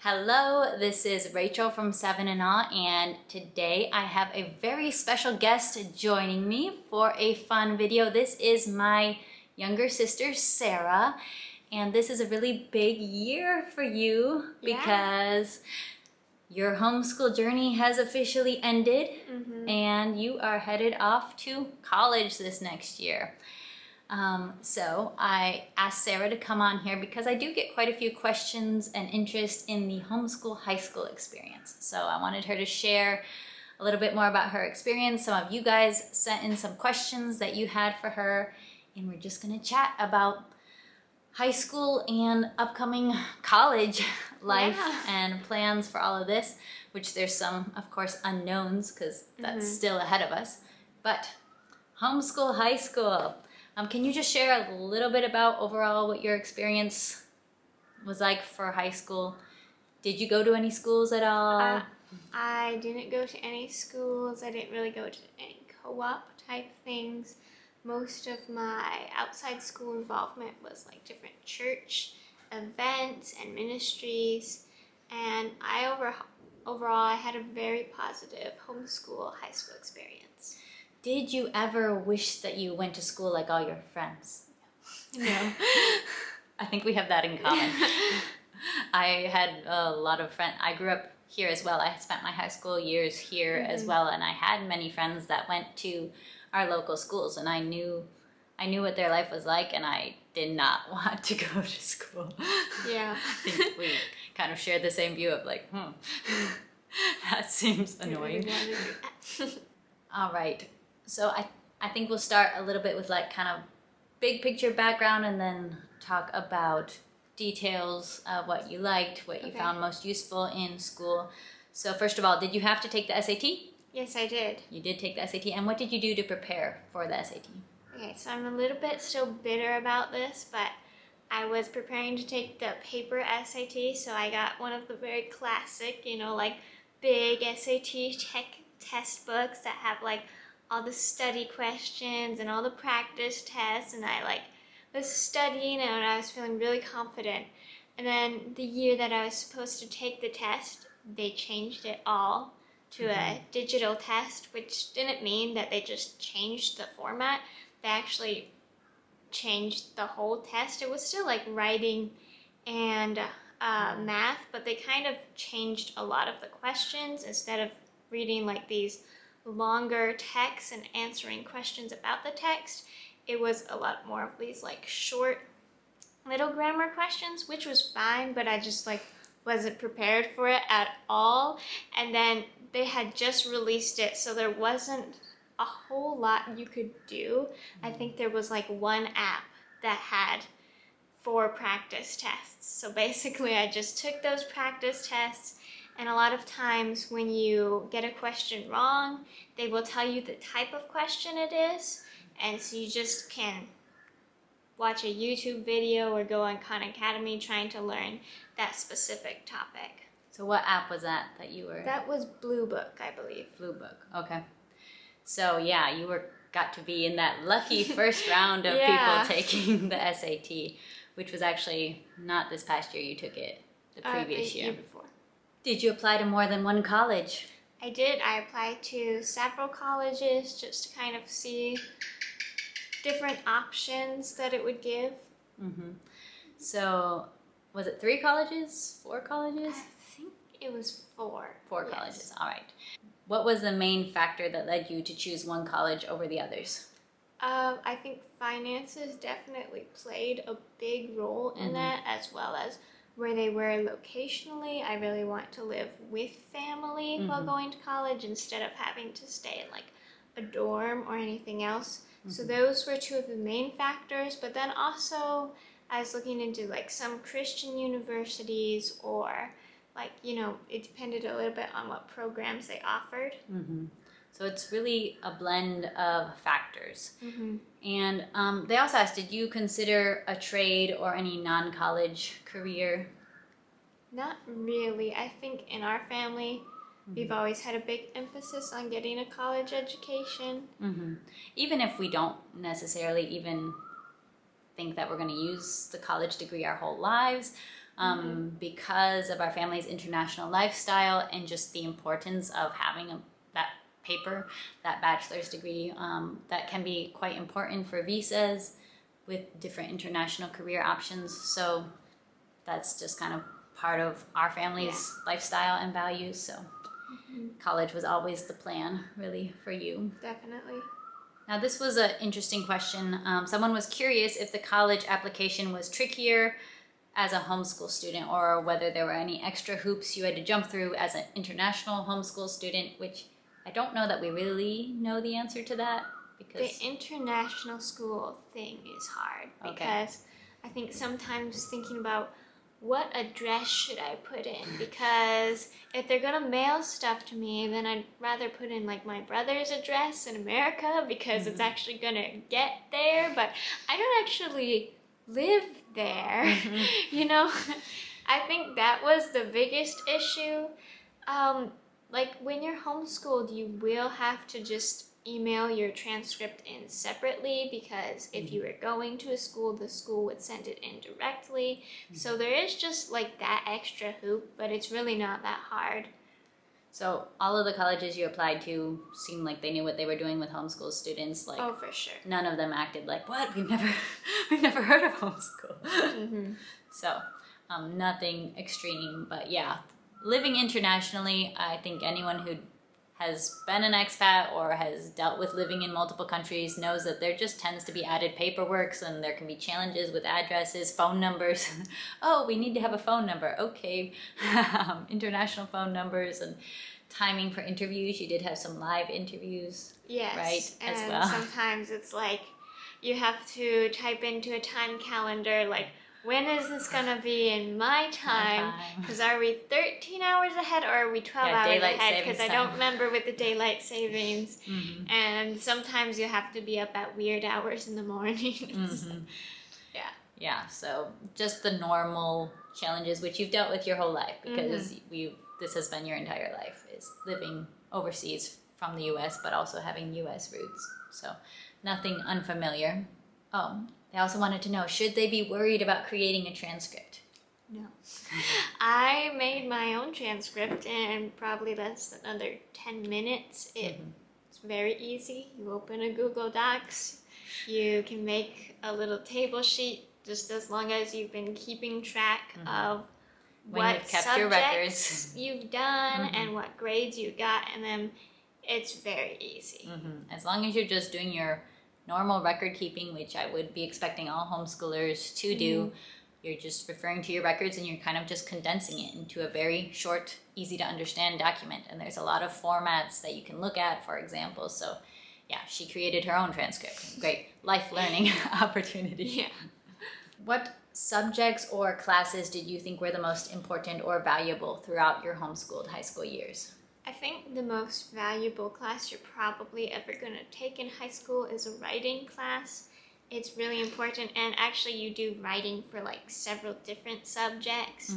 Hello, this is Rachel from 7 and Awe, and today I have a very special guest joining me for a fun video. This is my younger sister, Sarah, and this is a really big year for you because your homeschool journey has officially ended and you are headed off to college this next year. So I asked Sarah to come on here because I do get quite a few questions and interest in the homeschool high school experience. So I wanted her to share a little bit more about her experience. Some of you guys sent in some questions that you had for her, and we're just gonna chat about high school and upcoming college life and plans for all of this, which there's some, of course, unknowns because that's still ahead of us. But homeschool high school. Can you just share a little bit about overall what your experience was like for high school? Did you go to any schools at all? I didn't go to any schools. I didn't really go to any co-op type things. Most of my outside school involvement was like different church events and ministries. And overall, I had a very positive homeschool high school experience. Did you ever wish that you went to school like all your friends? No. I think we have that in common. I had a lot of friends. I grew up here as well. I spent my high school years here as well, and I had many friends that went to our local schools, and I knew what their life was like, and I did not want to go to school. Yeah. I think we kind of shared the same view of like, that seems annoying. All right. So I think we'll start a little bit with like kind of big picture background and then talk about details of what you liked, what you found most useful in school. So first of all, did you have to take the SAT? Yes, I did. You did take the SAT. And what did you do to prepare for the SAT? Okay, so I'm a little bit still bitter about this, but I was preparing to take the paper SAT, so I got one of the very classic, like big SAT test books that have like all the study questions and all the practice tests, and I was studying and I was feeling really confident. And then the year that I was supposed to take the test, they changed it all to a digital test, which didn't mean that they just changed the format. They actually changed the whole test. It was still like writing and math, but they kind of changed a lot of the questions. Instead of reading like these longer texts and answering questions about the text, it was a lot more of these like short little grammar questions, which was fine, but I just wasn't prepared for it at all. And then they had just released it, so there wasn't a whole lot you could do. I think there was like one app that had 4 practice tests. So basically I just took those practice tests, and a lot of times when you get a question wrong, they will tell you the type of question it is, and so you just can watch a YouTube video or go on Khan Academy trying to learn that specific topic. So what app was that you were? That was Blue Book, I believe. Blue Book, okay. So yeah, you got to be in that lucky first round of people taking the SAT, which was actually not this past year. You took it the previous year. The year before. Did you apply to more than one college? I did. I applied to several colleges just to kind of see different options that it would give. So was it 3 colleges, 4 colleges? I think it was 4. 4 colleges, all right. What was the main factor that led you to choose one college over the others? I think finances definitely played a big role in that, as well as where they were locationally. I really want to live with family while going to college instead of having to stay in like a dorm or anything else. So those were 2 of the main factors, but then also I was looking into like some Christian universities, or like, it depended a little bit on what programs they offered. So it's really a blend of factors. And they also asked, did you consider a trade or any non-college career? Not really. I think in our family, we've always had a big emphasis on getting a college education. Even if we don't necessarily even think that we're going to use the college degree our whole lives, because of our family's international lifestyle and just the importance of having that paper, that bachelor's degree, that can be quite important for visas with different international career options. So that's just kind of part of our family's lifestyle and values. So college was always the plan, really, for you. Definitely. Now, this was an interesting question. Someone was curious if the college application was trickier as a homeschool student, or whether there were any extra hoops you had to jump through as an international homeschool student, which I don't know that we really know the answer to that. Because the international school thing is hard, because I think sometimes thinking about what address should I put in, because if they're gonna mail stuff to me, then I'd rather put in like my brother's address in America, because it's actually gonna get there, but I don't actually live there. You know, I think that was the biggest issue. Like when you're homeschooled, you will have to just email your transcript in separately, because if you were going to a school, the school would send it in directly. So there is just like that extra hoop, but it's really not that hard. So all of the colleges you applied to seemed like they knew what they were doing with homeschool students. Like, oh, for sure. None of them acted like, what? We've never heard of homeschool. So nothing extreme, but yeah, living internationally, I think anyone who has been an expat or has dealt with living in multiple countries knows that there just tends to be added paperwork, and there can be challenges with addresses, phone numbers. Oh, we need to have a phone number. Okay. International phone numbers, and timing for interviews. You did have some live interviews, yes, right? And as well. Sometimes it's like you have to type into a time calendar, like, when is this gonna be in my time? Because are we 13 hours ahead, or are we 12 hours ahead? Because I don't remember with the daylight savings. And sometimes you have to be up at weird hours in the mornings. Yeah, so just the normal challenges which you've dealt with your whole life, because this has been your entire life, is living overseas from the US, but also having US roots. So nothing unfamiliar. Oh, they also wanted to know, should they be worried about creating a transcript? No. I made my own transcript in probably less than under 10 minutes. It's very easy. You open a Google Docs, you can make a little table sheet, just as long as you've been keeping track of what subjects you've done and what grades you got, and then it's very easy. As long as you're just doing your normal record keeping, which I would be expecting all homeschoolers to do, you're just referring to your records and you're kind of just condensing it into a very short, easy to understand document. And there's a lot of formats that you can look at, for example. So yeah, she created her own transcript. Great life learning opportunity. Yeah. What subjects or classes did you think were the most important or valuable throughout your homeschooled high school years? I think the most valuable class you're probably ever going to take in high school is a writing class. It's really important, and actually you do writing for like several different subjects,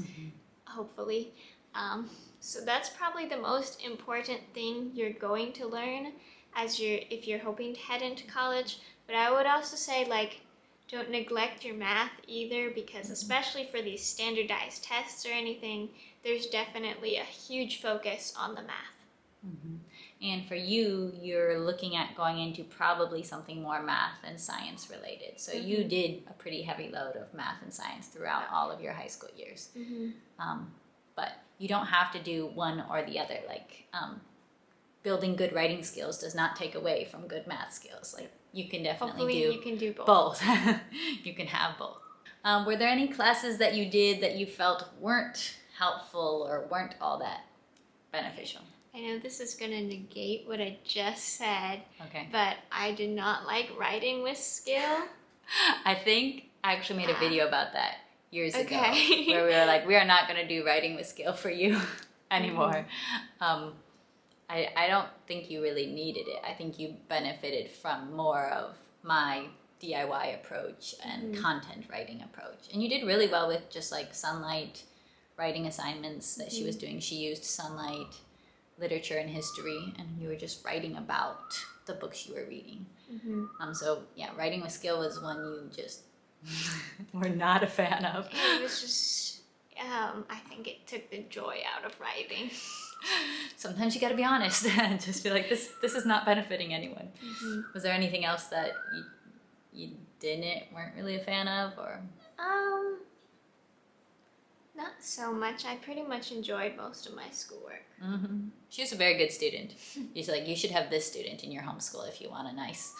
hopefully. So that's probably the most important thing you're going to learn if you're hoping to head into college. But I would also say, like, don't neglect your math either, because especially for these standardized tests or anything, there's definitely a huge focus on the math. And for you, you're looking at going into probably something more math and science related. So you did a pretty heavy load of math and science throughout all of your high school years. But you don't have to do one or the other. Like, building good writing skills does not take away from good math skills. Like, you can definitely you can do both. You can have both. Were there any classes that you did that you felt weren't helpful or weren't all that beneficial? I know this is going to negate what I just said, Okay. but I did not like writing with skill. I think I actually made a video about that years ago, Okay. where we were like, we are not going to do writing with skill for you anymore. I don't think you really needed it. I think you benefited from more of my DIY approach and content writing approach. And you did really well with just like Sunlight writing assignments that she was doing. She used Sunlight, literature and history, and you were just writing about the books you were reading. So yeah, writing with skill was one you just were not a fan of. It was just, I think it took the joy out of writing. Sometimes you got to be honest and just be like, this is not benefiting anyone. Was there anything else that you weren't really a fan of, or? Not so much. I pretty much enjoyed most of my schoolwork. She was a very good student. She's like, you should have this student in your homeschool if you want a nice,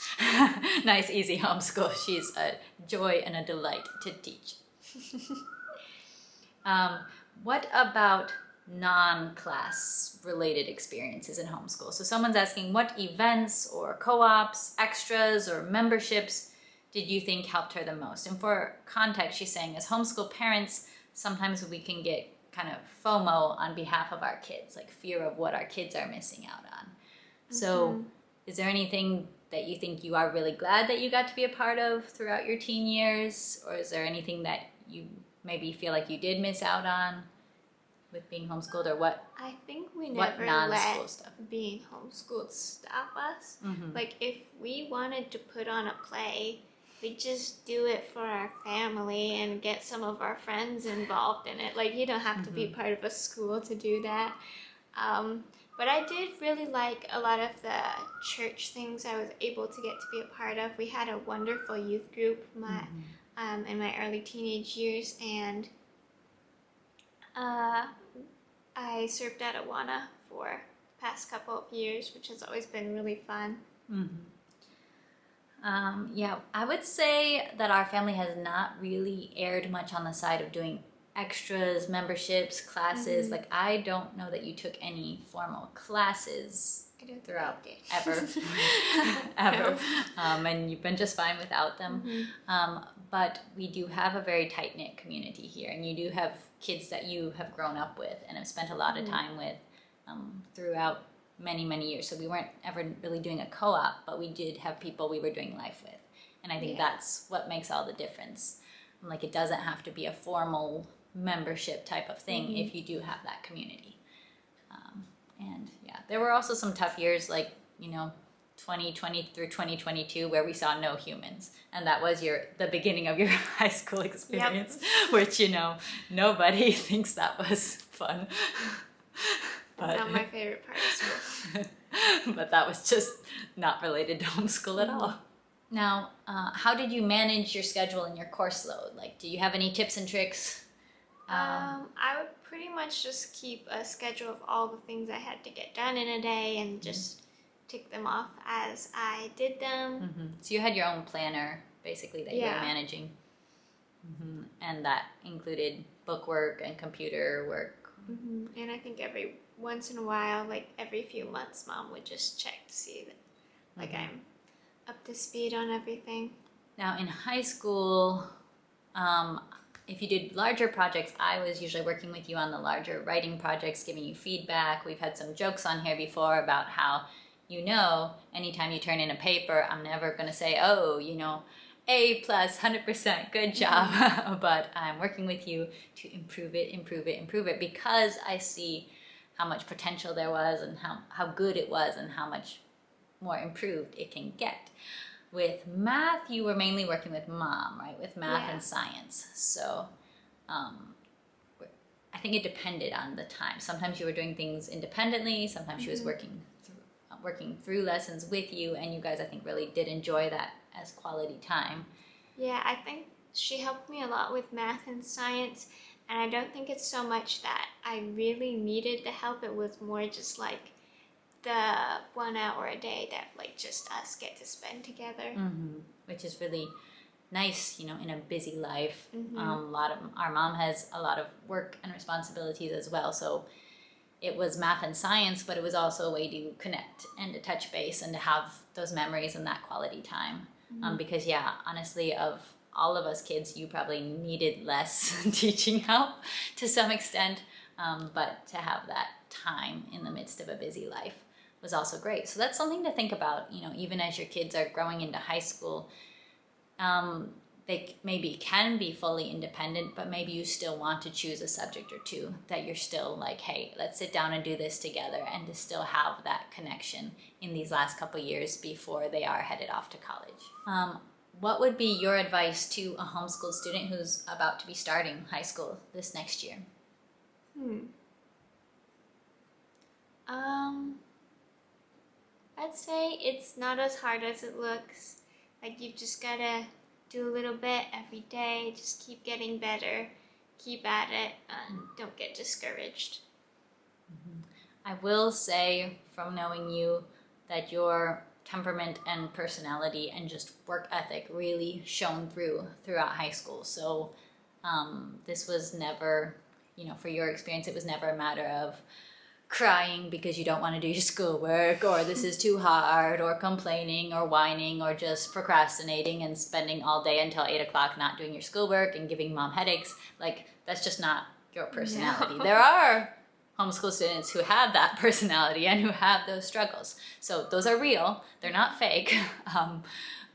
nice, easy homeschool. She's a joy and a delight to teach. What about non-class related experiences in homeschool? So someone's asking, what events or co-ops, extras, or memberships did you think helped her the most? And for context, she's saying, as homeschool parents, sometimes we can get kind of FOMO on behalf of our kids, like fear of what our kids are missing out on. So is there anything that you think you are really glad that you got to be a part of throughout your teen years? Or is there anything that you maybe feel like you did miss out on with being homeschooled, or what? I think we What never non-school let stuff? being homeschooled stop us. Like, if we wanted to put on a play, we just do it for our family and get some of our friends involved in it. Like, you don't have to be part of a school to do that. But I did really like a lot of the church things I was able to get to be a part of. We had a wonderful youth group in my early teenage years, and I served at Awana for the past couple of years, which has always been really fun. Yeah, I would say that our family has not really erred much on the side of doing extras, memberships, classes. Like, I don't know that you took any formal classes throughout ever. Ever. And you've been just fine without them. But we do have a very tight-knit community here, and you do have kids that you have grown up with and have spent a lot of time with throughout many years. So we weren't ever really doing a co-op, but we did have people we were doing life with. And I think that's what makes all the difference. Like, it doesn't have to be a formal membership type of thing if you do have that community. And yeah, there were also some tough years, like, 2020 through 2022, where we saw no humans. And that was the beginning of your high school experience, which, nobody thinks that was fun. But, not my favorite part of school. But that was just not related to homeschool at all. Now, how did you manage your schedule and your course load? Like, do you have any tips and tricks? I would pretty much just keep a schedule of all the things I had to get done in a day and just tick them off as I did them. So you had your own planner, basically, that you were managing. And that included book work and computer work. And I think every once in a while, like every few months, Mom would just check to see that like I'm up to speed on everything. Now, in high school, if you did larger projects, I was usually working with you on the larger writing projects, giving you feedback. We've had some jokes on here before about how, anytime you turn in a paper, I'm never going to say, A plus 100%, good job. But I'm working with you to improve it, because I see how much potential there was and how good it was and how much more improved it can get. With math, you were mainly working with Mom, right? With math and science. So I think it depended on the time. Sometimes you were doing things independently. Sometimes she was working through lessons with you, and you guys, I think, really did enjoy that as quality time. Yeah, I think she helped me a lot with math and science, and I don't think it's so much that I really needed the help. It was more just like the 1 hour a day that like just us get to spend together. Which is really nice, in a busy life. Our mom has a lot of work and responsibilities as well, so it was math and science, but it was also a way to connect and to touch base and to have those memories and that quality time. Because honestly, of all of us kids, you probably needed less teaching help to some extent, but to have that time in the midst of a busy life was also great. So that's something to think about, even as your kids are growing into high school. They maybe can be fully independent, but maybe you still want to choose a subject or two that you're still like, hey, let's sit down and do this together, and to still have that connection in these last couple years before they are headed off to college. what would be your advice to a homeschool student who's about to be starting high school this next year? I'd say it's not as hard as it looks. Like, you've just gotta do a little bit every day, just keep getting better, keep at it, and don't get discouraged. I will say from knowing you that your temperament and personality and just work ethic really shone throughout high school. So this was never, for your experience, it was never a matter of crying because you don't want to do your schoolwork, or this is too hard, or complaining or whining, or just procrastinating and spending all day until 8 o'clock not doing your schoolwork and giving mom headaches. Like, that's just not your personality. No. There are homeschool students who have that personality and who have those struggles. So those are real, they're not fake,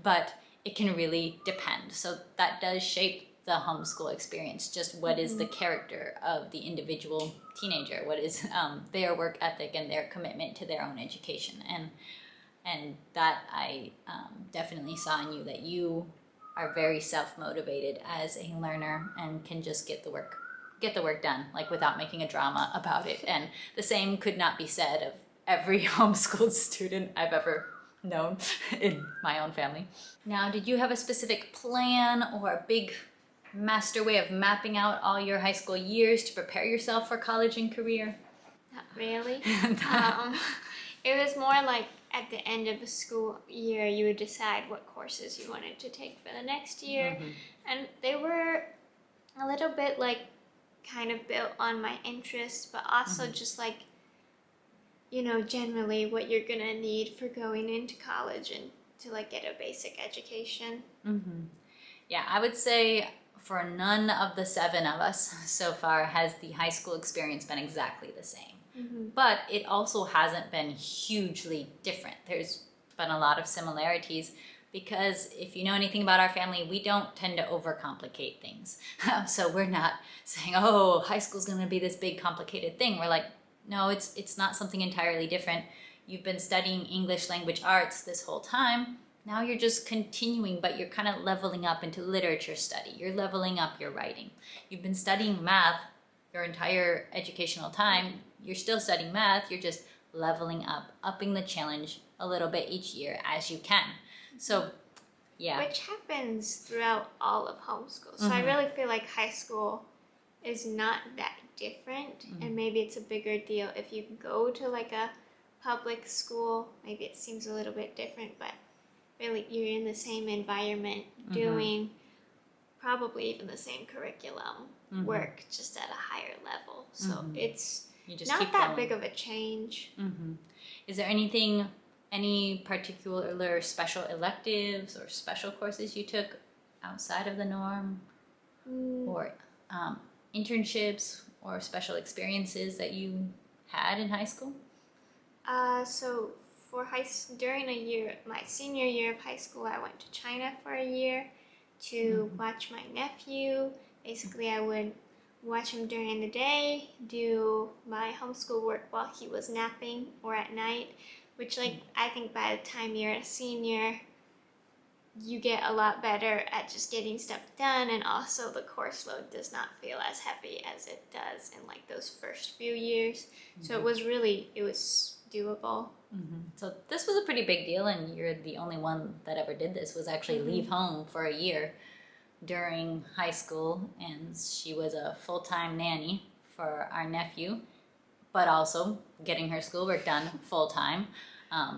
but it can really depend. So that does shape the homeschool experience. Just what is the character of the individual teenager? What is their work ethic and their commitment to their own education? And that I definitely saw in you, that you are very self-motivated as a learner and can just get the work done, like, without making a drama about it. And the same could not be said of every homeschooled student I've ever known in my own family. Now, did you have a specific plan or a big master way of mapping out all your high school years to prepare yourself for college and career? Not really. It was more like at the end of the school year, you would decide what courses you wanted to take for the next year. And they were a little bit like kind of built on my interests, but also just like, generally what you're gonna need for going into college and to like get a basic education. Yeah, I would say for none of the 7 of us so far has the high school experience been exactly the same. But it also hasn't been hugely different. There's been a lot of similarities, because if you know anything about our family, we don't tend to overcomplicate things. So we're not saying, oh, high school's going to be this big complicated thing. We're like, no, it's not something entirely different. You've been studying English language arts this whole time. Now you're just continuing, but you're kind of leveling up into literature study. You're leveling up your writing. You've been studying math your entire educational time. You're still studying math. You're just leveling up, upping the challenge a little bit each year as you can. So, yeah. Which happens throughout all of homeschool. So I really feel like high school is not that different, and maybe it's a bigger deal if you go to like a public school. Maybe it seems a little bit different, but really you're in the same environment doing probably even the same curriculum work, just at a higher level. So it's not that big of a change. Is there any particular special electives or special courses you took outside of the norm, or internships or special experiences that you had in high school? So for during my senior year of high school, I went to China for a year to watch my nephew. Basically, I would watch him during the day, do my homeschool work while he was napping, or at night, which, like, I think by the time you're a senior, you get a lot better at just getting stuff done, and also the course load does not feel as heavy as it does in like those first few years. So it was doable. So this was a pretty big deal, and you're the only one that ever did this, was actually leave home for a year during high school, and she was a full-time nanny for our nephew, but also getting her schoolwork done full-time.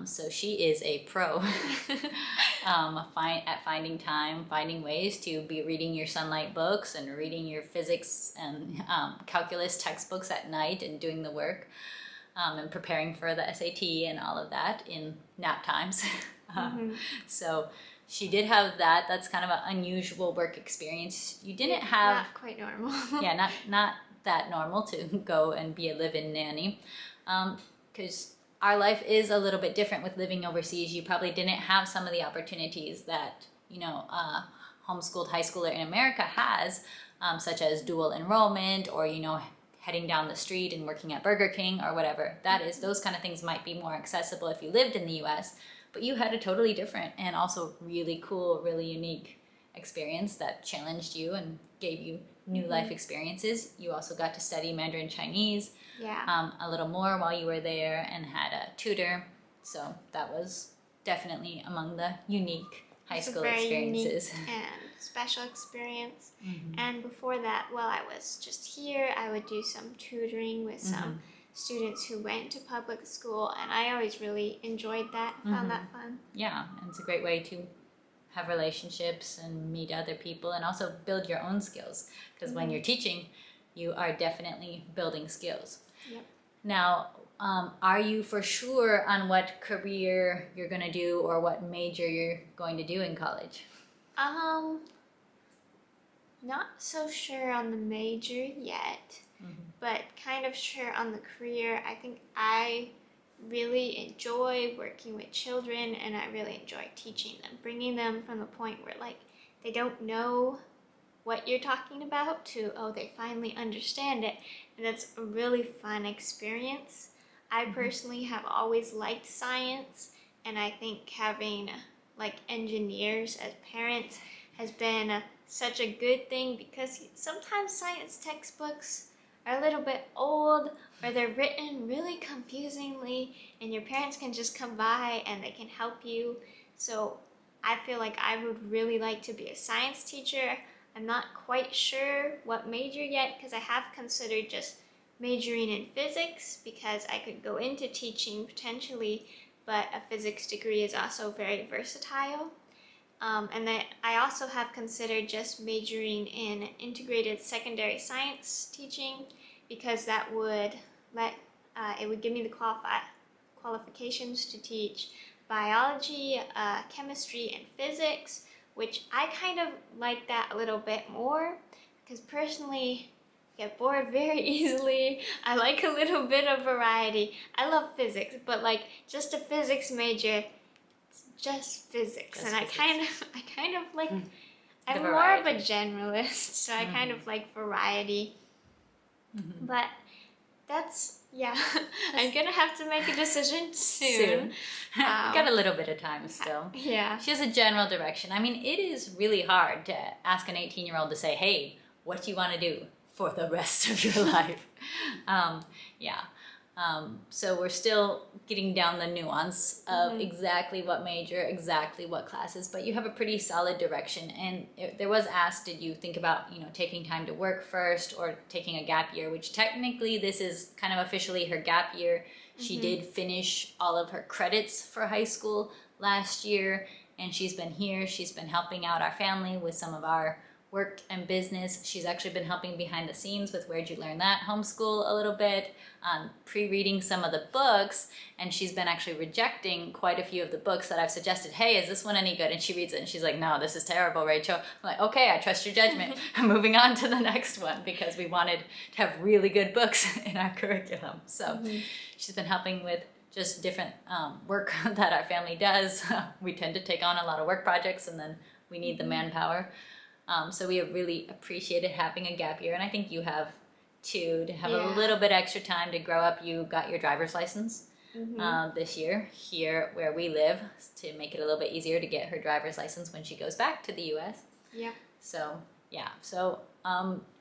So she is a pro at finding time, finding ways to be reading your Sunlight books and reading your physics and calculus textbooks at night and doing the work, and preparing for the SAT and all of that in nap times. So she did have that. That's kind of an unusual work experience. You didn't have... Not quite normal. Yeah, not that normal to go and be a live-in nanny, because our life is a little bit different with living overseas. You probably didn't have some of the opportunities that, homeschooled high schooler in America has, such as dual enrollment, or, heading down the street and working at Burger King or whatever that is. Those kind of things might be more accessible if you lived in the US, but you had a totally different and also really cool, really unique experience that challenged you and gave you new life experiences. You also got to study Mandarin Chinese a little more while you were there and had a tutor. So that was definitely among the unique high school experiences. Unique and special experience. And before that, while I was just here, I would do some tutoring with some students who went to public school, and I always really enjoyed that, found that fun. Yeah, and it's a great way to have relationships and meet other people and also build your own skills, because when you're teaching, you are definitely building skills. Yep. Now, are you for sure on what career you're going to do or what major you're going to do in college? Not so sure on the major yet, but kind of sure on the career. I think I really enjoy working with children, and I really enjoy teaching them, bringing them from the point where like they don't know what you're talking about to, oh, they finally understand it, and that's a really fun experience. I personally have always liked science, and I think having like engineers as parents has been such a good thing, because sometimes science textbooks are a little bit old or they're written really confusingly, and your parents can just come by and they can help you. So I feel like I would really like to be a science teacher. I'm not quite sure what major yet, because I have considered just majoring in physics, because I could go into teaching potentially, but a physics degree is also very versatile. And then I also have considered just majoring in integrated secondary science teaching, because that would it would give me the qualifications to teach biology, chemistry, and physics, which I kind of like that a little bit more, because personally I get bored very easily. I like a little bit of variety. I love physics, but like just a physics major, just physics, and I kind of like, I'm more of a generalist, so I kind of like variety. But that's, I'm gonna have to make a decision soon. Got a little bit of time still. Yeah. She has a general direction. I mean, it is really hard to ask an 18-year-old to say, hey, what do you want to do for the rest of your life? So we're still getting down the nuance of exactly what major, exactly what classes, but you have a pretty solid direction. And there was asked, did you think about, taking time to work first or taking a gap year, which technically this is kind of officially her gap year. She did finish all of her credits for high school last year, and she's been here. She's been helping out our family with some of our work and business. She's actually been helping behind the scenes with Where'd You Learn That? Homeschool a little bit, pre-reading some of the books, and she's been actually rejecting quite a few of the books that I've suggested. Hey, is this one any good? And she reads it and she's like, no, this is terrible, Rachel. I'm like, okay, I trust your judgment. I'm moving on to the next one, because we wanted to have really good books in our curriculum. So she's been helping with just different work that our family does. We tend to take on a lot of work projects, and then we need the manpower. So we have really appreciated having a gap year, and I think you have too, to have a little bit extra time to grow up. You got your driver's license this year here where we live, to make it a little bit easier to get her driver's license when she goes back to the U.S. Yeah. So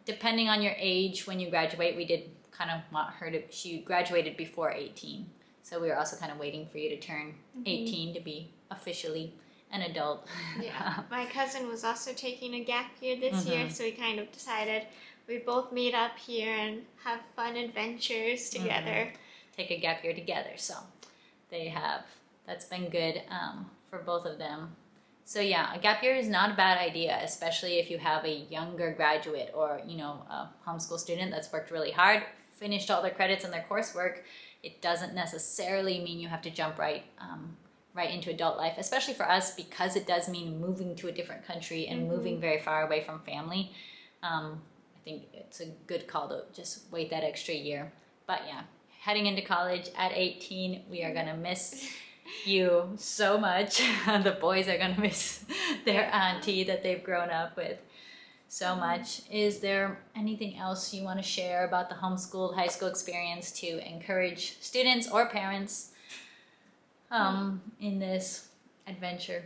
depending on your age when you graduate, we did kind of want her to, she graduated before 18. So we were also kind of waiting for you to turn 18 to be officially an adult. Yeah. My cousin was also taking a gap year this year, so we kind of decided we'd both meet up here and have fun adventures together. Take a gap year together. So that's been good for both of them. So yeah, a gap year is not a bad idea, especially if you have a younger graduate or, a homeschool student that's worked really hard, finished all their credits and their coursework. It doesn't necessarily mean you have to jump right into adult life, especially for us, because it does mean moving to a different country and moving very far away from family. I think it's a good call to just wait that extra year. But yeah, heading into college at 18, we are gonna miss you so much. The boys are gonna miss their auntie that they've grown up with so much. Is there anything else you want to share about the homeschooled high school experience to encourage students or parents in this adventure?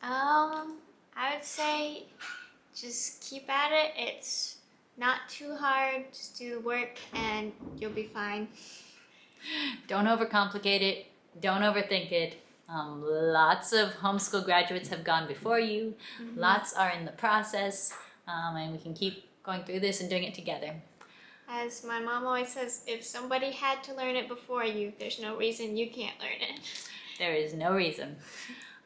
I would say just keep at it. It's not too hard. Just do the work and you'll be fine. Don't overcomplicate it. Don't overthink it. Lots of homeschool graduates have gone before you. Lots are in the process, and we can keep going through this and doing it together. As my mom always says, if somebody had to learn it before you, there's no reason you can't learn it. There is no reason.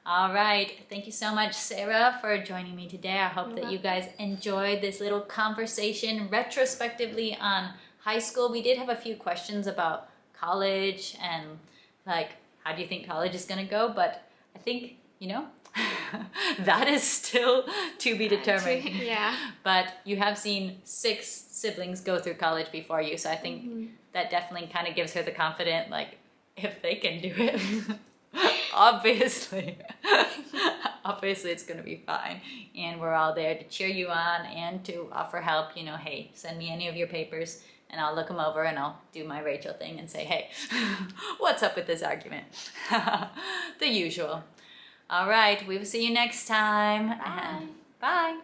All right. Thank you so much, Sarah, for joining me today. I hope that you guys enjoyed this little conversation retrospectively on high school. We did have a few questions about college and like, how do you think college is going to go? But I think, that is still to be determined. Yeah. But you have seen 6 siblings go through college before you. So I think that definitely kind of gives her the confidence, like, if they can do it, obviously it's going to be fine. And we're all there to cheer you on and to offer help. Hey, send me any of your papers and I'll look them over and I'll do my Rachel thing and say, hey, what's up with this argument? The usual. All right, we will see you next time. Bye. Bye.